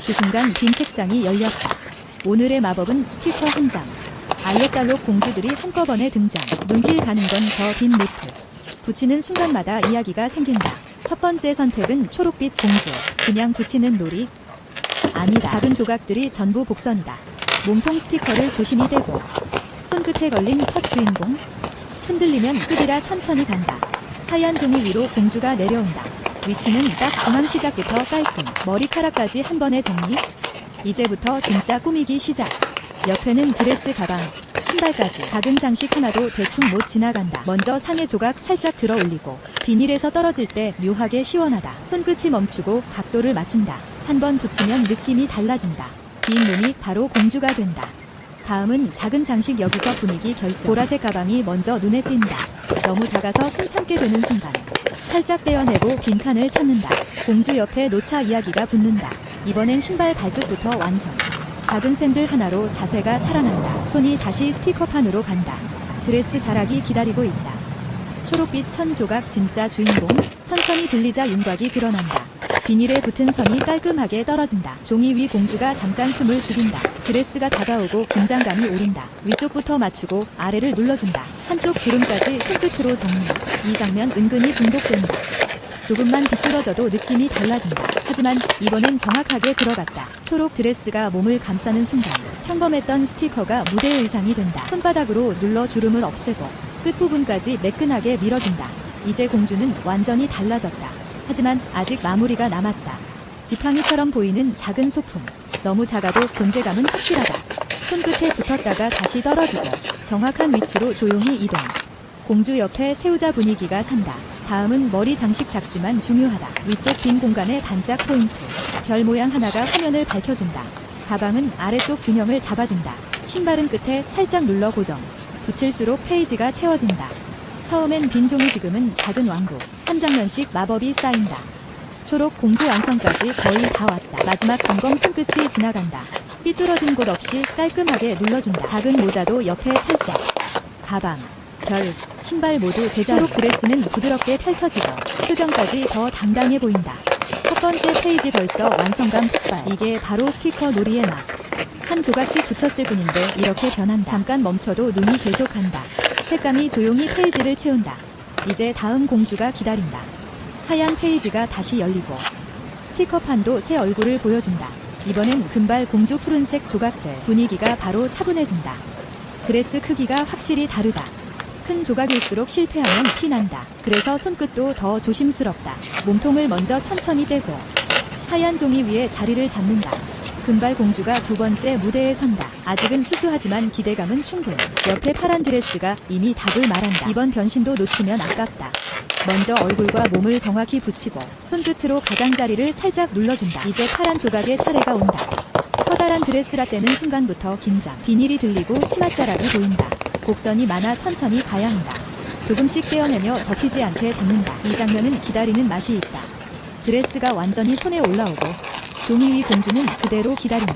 그 순간 빈 책상이 열렸다. 오늘의 마법은 스티커 한 장. 알록달록 공주들이 한꺼번에 등장. 눈길 가는 건 저 빈 노트. 붙이는 순간마다 이야기가 생긴다. 첫 번째 선택은 초록빛 공주. 그냥 붙이는 놀이? 아니다. 작은 조각들이 전부 복선이다. 몸통 스티커를 조심히 떼고 손끝에 걸린 첫 주인공. 흔들리면 끝이라 천천히 간다. 하얀 종이 위로 공주가 내려온다. 위치는 딱 중앙. 시작부터 깔끔. 머리카락까지 한 번에 정리. 이제부터 진짜 꾸미기 시작. 옆에는 드레스, 가방, 신발까지. 작은 장식 하나도 대충 못 지나간다. 먼저 상의 조각 살짝 들어 올리고 비닐에서 떨어질 때 묘하게 시원하다. 손끝이 멈추고 각도를 맞춘다. 한 번 붙이면 느낌이 달라진다. 빈 눈이 바로 공주가 된다. 다음은 작은 장식. 여기서 분위기 결정. 보라색 가방이 먼저 눈에 띈다. 너무 작아서 숨 참게 되는 순간 살짝 떼어내고 빈칸을 찾는다. 공주 옆에 노차 이야기가 붙는다. 이번엔 신발 발끝부터 완성. 작은 샌들 하나로 자세가 살아난다. 손이 다시 스티커판으로 간다. 드레스 자락이 기다리고 있다. 초록빛 천 조각 진짜 주인공. 천천히 들리자 윤곽이 드러난다. 비닐에 붙은 선이 깔끔하게 떨어진다. 종이 위 공주가 잠깐 숨을 죽인다. 드레스가 다가오고 긴장감이 오른다. 위쪽부터 맞추고 아래를 눌러준다. 한쪽 주름까지 손끝으로 정리. 이 장면 은근히 중독된다. 조금만 비뚤어져도 느낌이 달라진다. 하지만 이번엔 정확하게 들어갔다. 초록 드레스가 몸을 감싸는 순간 평범했던 스티커가 무대 의상이 된다. 손바닥으로 눌러 주름을 없애고 끝부분까지 매끈하게 밀어준다. 이제 공주는 완전히 달라졌다. 하지만 아직 마무리가 남았다. 지팡이처럼 보이는 작은 소품. 너무 작아도 존재감은 확실하다. 손끝에 붙었다가 다시 떨어지고 정확한 위치로 조용히 이동. 공주 옆에 세우자 분위기가 산다. 다음은 머리 장식. 작지만 중요하다. 위쪽 빈 공간에 반짝 포인트. 별 모양 하나가 화면을 밝혀준다. 가방은 아래쪽 균형을 잡아준다. 신발은 끝에 살짝 눌러 고정. 붙일수록 페이지가 채워진다. 처음엔 빈 종이, 지금은 작은 왕국. 한 장면씩 마법이 쌓인다. 초록 공주 완성까지 거의 다 왔다. 마지막 점검. 손끝이 지나간다. 삐뚤어진 곳 없이 깔끔하게 눌러준다. 작은 모자도 옆에 살짝. 가방, 별, 신발 모두 제자리. 초록 드레스는 부드럽게 펼쳐지고 표정까지 더 당당해 보인다. 첫 번째 페이지 벌써 완성감 폭발. 이게 바로 스티커 놀이의 맛. 한 조각씩 붙였을 뿐인데 이렇게 변한다. 잠깐 멈춰도 눈이 계속간다. 색감이 조용히 페이지를 채운다. 이제 다음 공주가 기다린다. 하얀 페이지가 다시 열리고 스티커판도 새 얼굴을 보여준다. 이번엔 금발 공주. 푸른색 조각들. 분위기가 바로 차분해진다. 드레스 크기가 확실히 다르다. 큰 조각일수록 실패하면 티난다. 그래서 손끝도 더 조심스럽다. 몸통을 먼저 천천히 떼고 하얀 종이 위에 자리를 잡는다. 금발 공주가 두 번째 무대에 선다. 아직은 수수하지만 기대감은 충분. 옆에 파란 드레스가 이미 답을 말한다. 이번 변신도 놓치면 아깝다. 먼저 얼굴과 몸을 정확히 붙이고 손끝으로 가장자리를 살짝 눌러준다. 이제 파란 조각의 차례가 온다. 커다란 드레스라 떼는 순간부터 긴장. 비닐이 들리고 치맛자락이 보인다. 곡선이 많아 천천히 가야 한다. 조금씩 떼어내며 접히지 않게 잡는다. 이 장면은 기다리는 맛이 있다. 드레스가 완전히 손에 올라오고 종이 위 공주는 그대로 기다린다.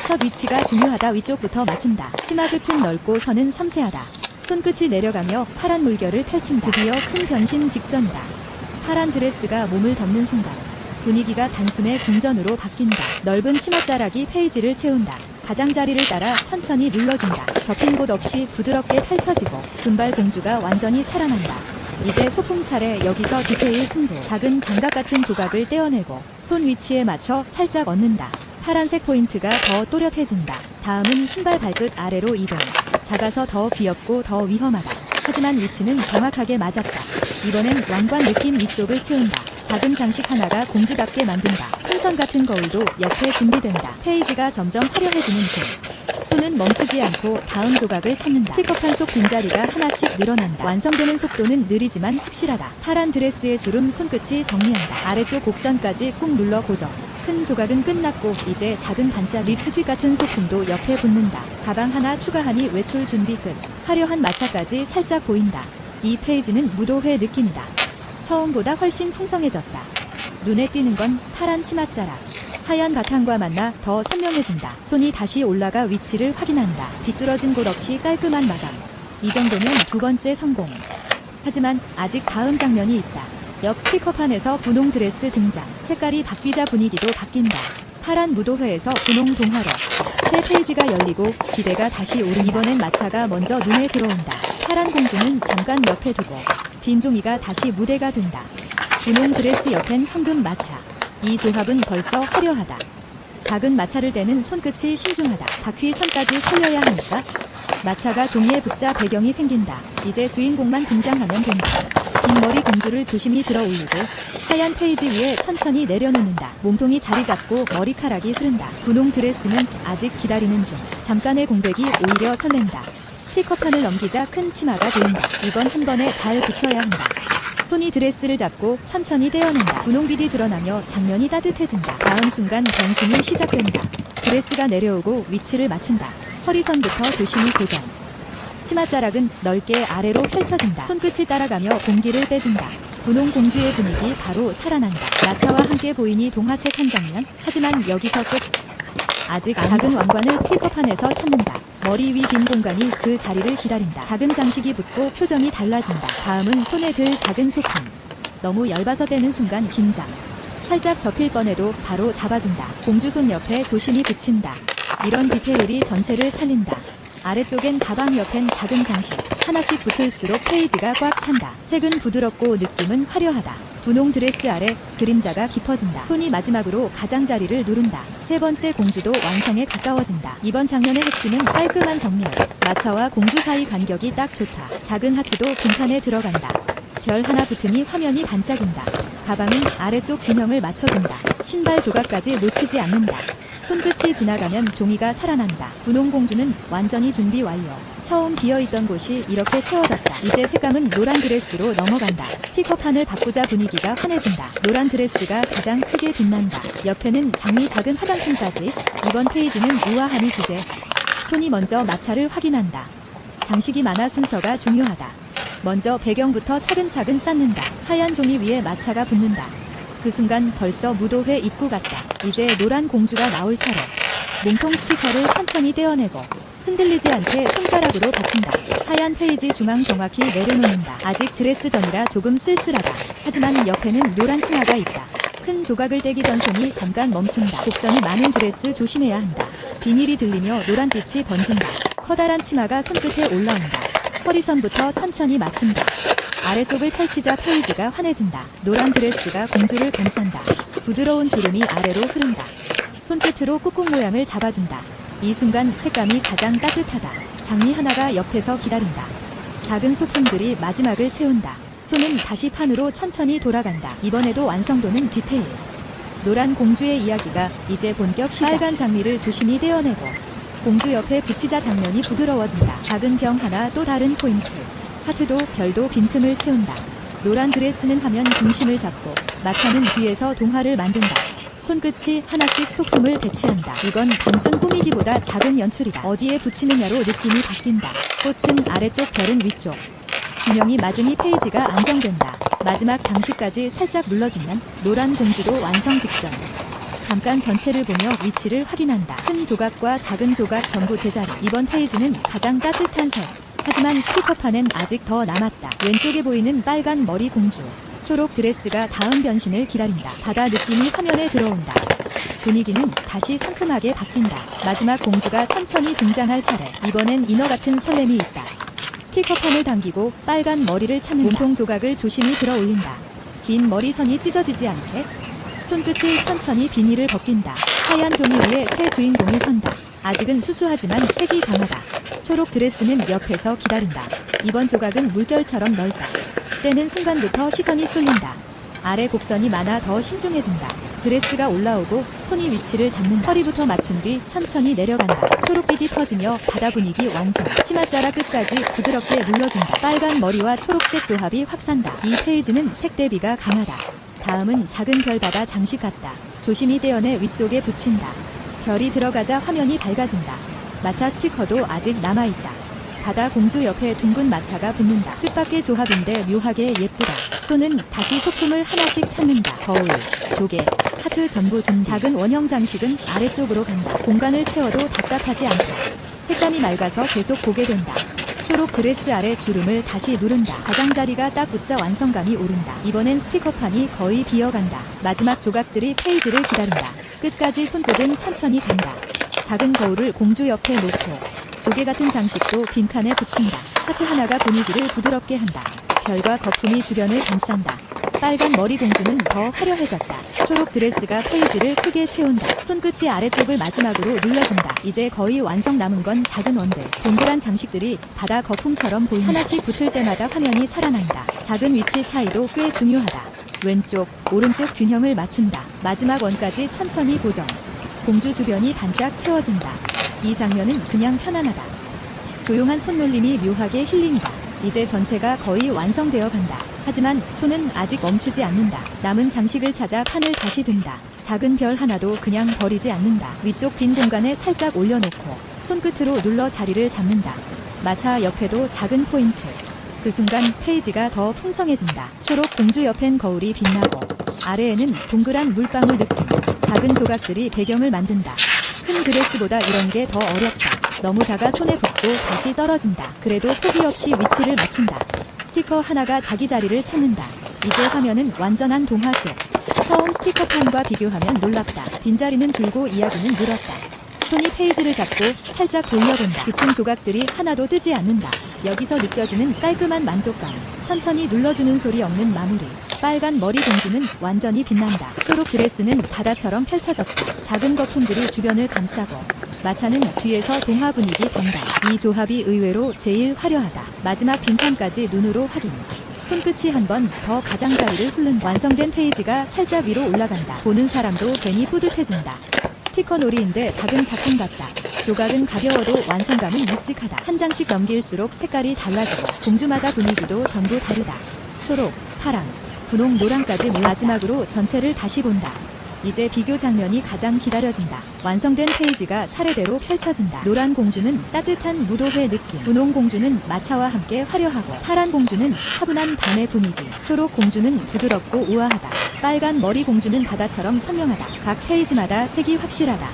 첫 위치가 중요하다. 위쪽부터 맞춘다. 치마 끝은 넓고 선은 섬세하다. 손끝이 내려가며 파란 물결을 펼친다. 드디어 큰 변신 직전이다. 파란 드레스가 몸을 덮는 순간 분위기가 단숨에 궁전으로 바뀐다. 넓은 치맛자락이 페이지를 채운다. 가장자리를 따라 천천히 눌러준다. 접힌 곳 없이 부드럽게 펼쳐지고 금발 공주가 완전히 살아난다. 이제 소품 차례. 여기서 디테일 승부. 작은 장갑 같은 조각을 떼어내고 손 위치에 맞춰 살짝 얹는다. 파란색 포인트가 더 또렷해진다. 다음은 신발 발끝 아래로 이동. 작아서 더 귀엽고 더 위험하다. 하지만 위치는 정확하게 맞았다. 이번엔 왕관 느낌. 위쪽을 채운다. 작은 장식 하나가 공주답게 만든다. 풍선 같은 거울도 옆에 준비된다. 페이지가 점점 화려해지는 중 손은 멈추지 않고 다음 조각을 찾는다. 스티커판 속 빈자리가 하나씩 늘어난다. 완성되는 속도는 느리지만 확실하다. 파란 드레스의 주름. 손끝이 정리한다. 아래쪽 곡선까지 꾹 눌러 고정. 큰 조각은 끝났고 이제 작은 반짝. 립스틱 같은 소품도 옆에 붙는다. 가방 하나 추가하니 외출 준비 끝. 화려한 마차까지 살짝 보인다. 이 페이지는 무도회 느낌이다. 처음보다 훨씬 풍성해졌다. 눈에 띄는 건 파란 치맛자락. 하얀 바탕과 만나 더 선명해진다. 손이 다시 올라가 위치를 확인한다. 비뚤어진 곳 없이 깔끔한 마감. 이 정도면 두 번째 성공. 하지만 아직 다음 장면이 있다. 옆 스티커판에서 분홍 드레스 등장. 색깔이 바뀌자 분위기도 바뀐다. 파란 무도회에서 분홍 동화로. 새 페이지가 열리고 기대가 다시 오르니 이번엔 마차가 먼저 눈에 들어온다. 파란 공주는 잠깐 옆에 두고 빈 종이가 다시 무대가 된다. 분홍 드레스 옆엔 황금 마차. 이 조합은 벌써 화려하다. 작은 마차를 떼는 손끝이 신중하다. 바퀴 선까지 살려야 하니까 마차가 종이에 붙자 배경이 생긴다. 이제 주인공만 등장하면 된다. 긴 머리 공주를 조심히 들어 올리고 하얀 페이지 위에 천천히 내려놓는다. 몸통이 자리 잡고 머리카락이 흐른다. 분홍 드레스는 아직 기다리는 중. 잠깐의 공백이 오히려 설렌다. 스티커판을 넘기자 큰 치마가 보인다. 이건 한 번에 잘 붙여야 한다. 손이 드레스를 잡고 천천히 떼어낸다. 분홍빛이 드러나며 장면이 따뜻해진다. 다음 순간 변신이 시작된다. 드레스가 내려오고 위치를 맞춘다. 허리선부터 조심히 고정. 치맛자락은 넓게 아래로 펼쳐진다. 손끝이 따라가며 공기를 빼준다. 분홍 공주의 분위기 바로 살아난다. 마차와 함께 보이니 동화책 한 장면. 하지만 여기서 끝. 아직 작은 왕관을 스티커판에서 찾는다. 머리 위 빈 공간이 그 자리를 기다린다. 작은 장식이 붙고 표정이 달라진다. 다음은 손에 들 작은 소품. 너무 얇아서 떼는 순간 긴장. 살짝 접힐 뻔해도 바로 잡아준다. 공주 손 옆에 조심히 붙인다. 이런 디테일이 전체를 살린다. 아래쪽엔 가방 옆엔 작은 장식. 하나씩 붙을수록 페이지가 꽉 찬다. 색은 부드럽고 느낌은 화려하다. 분홍 드레스 아래 그림자가 깊어진다. 손이 마지막으로 가장자리를 누른다. 세 번째 공주도 완성에 가까워진다. 이번 장면의 핵심은 깔끔한 정렬. 마차와 공주 사이 간격이 딱 좋다. 작은 하트도 빈칸에 들어간다. 별 하나 붙으니 화면이 반짝인다. 가방은 아래쪽 균형을 맞춰준다. 신발 조각까지 놓치지 않는다. 손끝이 지나가면 종이가 살아난다. 분홍 공주는 완전히 준비 완료. 처음 비어있던 곳이 이렇게 채워졌다. 이제 색감은 노란 드레스로 넘어간다. 스티커판을 바꾸자 분위기가 환해진다. 노란 드레스가 가장 크게 빛난다. 옆에는 장미 작은 화장품까지. 이번 페이지는 우아함이 주제. 손이 먼저 마차를 확인한다. 장식이 많아 순서가 중요하다. 먼저 배경부터 차근차근 쌓는다. 하얀 종이 위에 마차가 붙는다. 그 순간 벌써 무도회 입구 같다. 이제 노란 공주가 나올 차례. 몸통 스티커를 천천히 떼어내고 흔들리지 않게 손가락으로 받친다. 하얀 페이지 중앙 정확히 내려놓는다. 아직 드레스 전이라 조금 쓸쓸하다. 하지만 옆에는 노란 치마가 있다. 큰 조각을 떼기 전 손이 잠깐 멈춘다. 곡선이 많은 드레스 조심해야 한다. 비닐이 들리며 노란빛이 번진다. 커다란 치마가 손끝에 올라온다. 허리선부터 천천히 맞춘다. 아래쪽을 펼치자 페이지가 환해진다. 노란 드레스가 공주를 감싼다. 부드러운 주름이 아래로 흐른다. 손끝으로 꾹꾹 모양을 잡아준다. 이 순간 색감이 가장 따뜻하다. 장미 하나가 옆에서 기다린다. 작은 소품들이 마지막을 채운다. 손은 다시 판으로 천천히 돌아간다. 이번에도 완성도는 디테일. 노란 공주의 이야기가 이제 본격 시작. 빨간 장미를 조심히 떼어내고 공주 옆에 붙이자 장면이 부드러워진다. 작은 병 하나 또 다른 포인트. 하트도 별도 빈틈을 채운다. 노란 드레스는 화면 중심을 잡고 마차는 뒤에서 동화를 만든다. 손끝이 하나씩 소품을 배치한다. 이건 단순 꾸미기보다 작은 연출이다. 어디에 붙이느냐로 느낌이 바뀐다. 꽃은 아래쪽, 별은 위쪽. 균형이 맞으니 페이지가 안정된다. 마지막 장식까지 살짝 눌러주면 노란 공주도 완성 직전. 잠깐 전체를 보며 위치를 확인한다. 큰 조각과 작은 조각 전부 제자리. 이번 페이지는 가장 따뜻한 색. 하지만 스티커판엔 아직 더 남았다. 왼쪽에 보이는 빨간 머리 공주. 초록 드레스가 다음 변신을 기다린다. 바다 느낌이 화면에 들어온다. 분위기는 다시 상큼하게 바뀐다. 마지막 공주가 천천히 등장할 차례. 이번엔 인어 같은 설렘이 있다. 스티커판을 당기고 빨간 머리를 찾는다. 몸통 조각을 조심히 들어 올린다. 긴 머리선이 찢어지지 않게 손끝이 천천히 비닐을 벗긴다. 하얀 종이 위에 새 주인공이 선다. 아직은 수수하지만 색이 강하다. 초록 드레스는 옆에서 기다린다. 이번 조각은 물결처럼 넓다. 떼는 순간부터 시선이 쏠린다. 아래 곡선이 많아 더 신중해진다. 드레스가 올라오고 손이 위치를 잡는 허리부터 맞춘 뒤 천천히 내려간다. 초록빛이 퍼지며 바다 분위기 완성. 치맛자락 끝까지 부드럽게 눌러준다. 빨간 머리와 초록색 조합이 확 산다. 이 페이지는 색 대비가 강하다. 다음은 작은 별 바다 장식 같다. 조심히 떼어내 위쪽에 붙인다. 별이 들어가자 화면이 밝아진다. 마차 스티커도 아직 남아있다. 바다 공주 옆에 둥근 마차가 붙는다. 뜻밖의 조합인데 묘하게 예쁘다. 손은 다시 소품을 하나씩 찾는다. 거울, 조개, 하트 전부 준 작은 원형 장식은 아래쪽으로 간다. 공간을 채워도 답답하지 않다. 색감이 맑아서 계속 보게 된다. 초록 드레스 아래 주름을 다시 누른다. 가장자리가 딱 붙자 완성감이 오른다. 이번엔 스티커판이 거의 비어간다. 마지막 조각들이 페이지를 기다린다. 끝까지 손끝은 천천히 간다. 작은 거울을 공주 옆에 놓고 조개 같은 장식도 빈칸에 붙인다. 하트 하나가 분위기를 부드럽게 한다. 별과 거품이 주변을 감싼다. 빨간 머리 공주는 더 화려해졌다. 초록 드레스가 페이지를 크게 채운다. 손끝이 아래쪽을 마지막으로 눌러준다. 이제 거의 완성. 남은 건 작은 원들. 동그란 장식들이 바다 거품처럼 보인다. 하나씩 붙을 때마다 화면이 살아난다. 작은 위치 차이도 꽤 중요하다. 왼쪽, 오른쪽 균형을 맞춘다. 마지막 원까지 천천히 고정. 공주 주변이 반짝 채워진다. 이 장면은 그냥 편안하다. 조용한 손놀림이 묘하게 힐링이다. 이제 전체가 거의 완성되어 간다. 하지만 손은 아직 멈추지 않는다. 남은 장식을 찾아 판을 다시 든다. 작은 별 하나도 그냥 버리지 않는다. 위쪽 빈 공간에 살짝 올려놓고 손끝으로 눌러 자리를 잡는다. 마차 옆에도 작은 포인트. 그 순간 페이지가 더 풍성해진다. 초록 공주 옆엔 거울이 빛나고 아래에는 동그란 물방울 느낌. 작은 조각들이 배경을 만든다. 큰 드레스보다 이런 게 더 어렵다. 너무 작아 손에 붙고 다시 떨어진다. 그래도 포기 없이 위치를 맞춘다. 스티커 하나가 자기 자리를 찾는다. 이제 화면은 완전한 동화 속. 처음 스티커판과 비교하면 놀랍다. 빈자리는 줄고 이야기는 늘었다. 손이 페이지를 잡고 살짝 돌려본다. 붙인 조각들이 하나도 뜨지 않는다. 여기서 느껴지는 깔끔한 만족감. 천천히 눌러주는 소리 없는 마무리. 빨간 머리 공주는 완전히 빛난다. 초록 드레스는 바다처럼 펼쳐졌다. 작은 거품들이 주변을 감싸고 마차는 뒤에서 동화 분위기 단다. 이 조합이 의외로 제일 화려하다. 마지막 빈칸까지 눈으로 확인. 손끝이 한 번 더 가장자리를 훑는다. 완성된 페이지가 살짝 위로 올라간다. 보는 사람도 괜히 뿌듯해진다. 스티커 놀이인데 작은 작품 같다. 조각은 가벼워도 완성감은 묵직하다. 한 장씩 넘길수록 색깔이 달라지고 공주마다 분위기도 전부 다르다. 초록, 파랑, 분홍, 노랑까지 마지막으로 전체를 다시 본다. 이제 비교 장면이 가장 기다려진다. 완성된 페이지가 차례대로 펼쳐진다. 노란 공주는 따뜻한 무도회 느낌, 분홍 공주는 마차와 함께 화려하고, 파란 공주는 차분한 밤의 분위기, 초록 공주는 부드럽고 우아하다. 빨간 머리 공주는 바다처럼 선명하다. 각 페이지마다 색이 확실하다.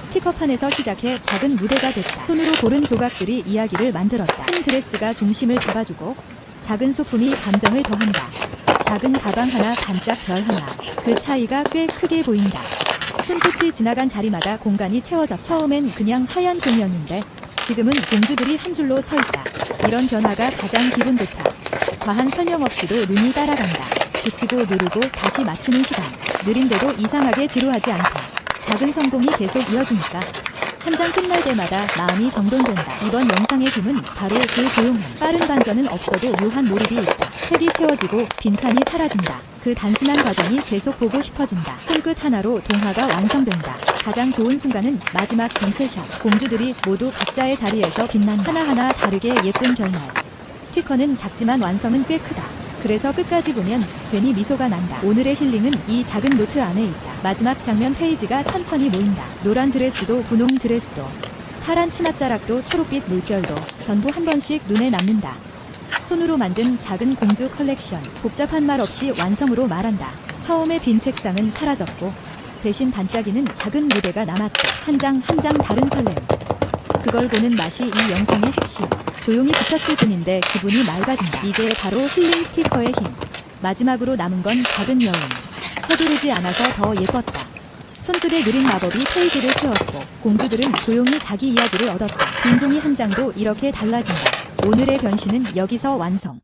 스티커판에서 시작해 작은 무대가 됐다. 손으로 고른 조각들이 이야기를 만들었다. 큰 드레스가 중심을 잡아주고 작은 소품이 감정을 더한다. 작은 가방 하나, 반짝 별 하나. 그 차이가 꽤 크게 보인다. 손끝이 지나간 자리마다 공간이 채워져. 처음엔 그냥 하얀 조명인데 지금은 공주들이 한 줄로 서 있다. 이런 변화가 가장 기분 좋다. 과한 설명 없이도 눈이 따라간다. 붙이고 누르고 다시 맞추는 시간. 느린데도 이상하게 지루하지 않다. 작은 성공이 계속 이어지니까 한 장 끝날 때마다 마음이 정돈된다. 이번 영상의 힘은 바로 그 조용함. 빠른 반전은 없어도 묘한 몰입이 있다. 색이 채워지고 빈칸이 사라진다. 그 단순한 과정이 계속 보고 싶어진다. 손끝 하나로 동화가 완성된다. 가장 좋은 순간은 마지막 전체 샷. 공주들이 모두 각자의 자리에서 빛난다. 하나하나 다르게 예쁜 결말. 스티커는 작지만 완성은 꽤 크다. 그래서 끝까지 보면 괜히 미소가 난다. 오늘의 힐링은 이 작은 노트 안에 있다. 마지막 장면 페이지가 천천히 모인다. 노란 드레스도 분홍 드레스도, 파란 치맛자락도 초록빛 물결도 전부 한 번씩 눈에 남는다. 손으로 만든 작은 공주 컬렉션. 복잡한 말 없이 완성으로 말한다. 처음에 빈 책상은 사라졌고 대신 반짝이는 작은 무대가 남았다. 한 장 한 장 다른 설렘. 그걸 보는 맛이 이 영상의 핵심. 조용히 붙였을 뿐인데 기분이 맑아진다. 이게 바로 힐링 스티커의 힘. 마지막으로 남은 건 작은 여운. 서두르지 않아서 더 예뻤다. 손끝의 느린 마법이 페이지를 채웠고 공주들은 조용히 자기 이야기를 얻었다. 빈 종이 한 장도 이렇게 달라진다. 오늘의 변신은 여기서 완성.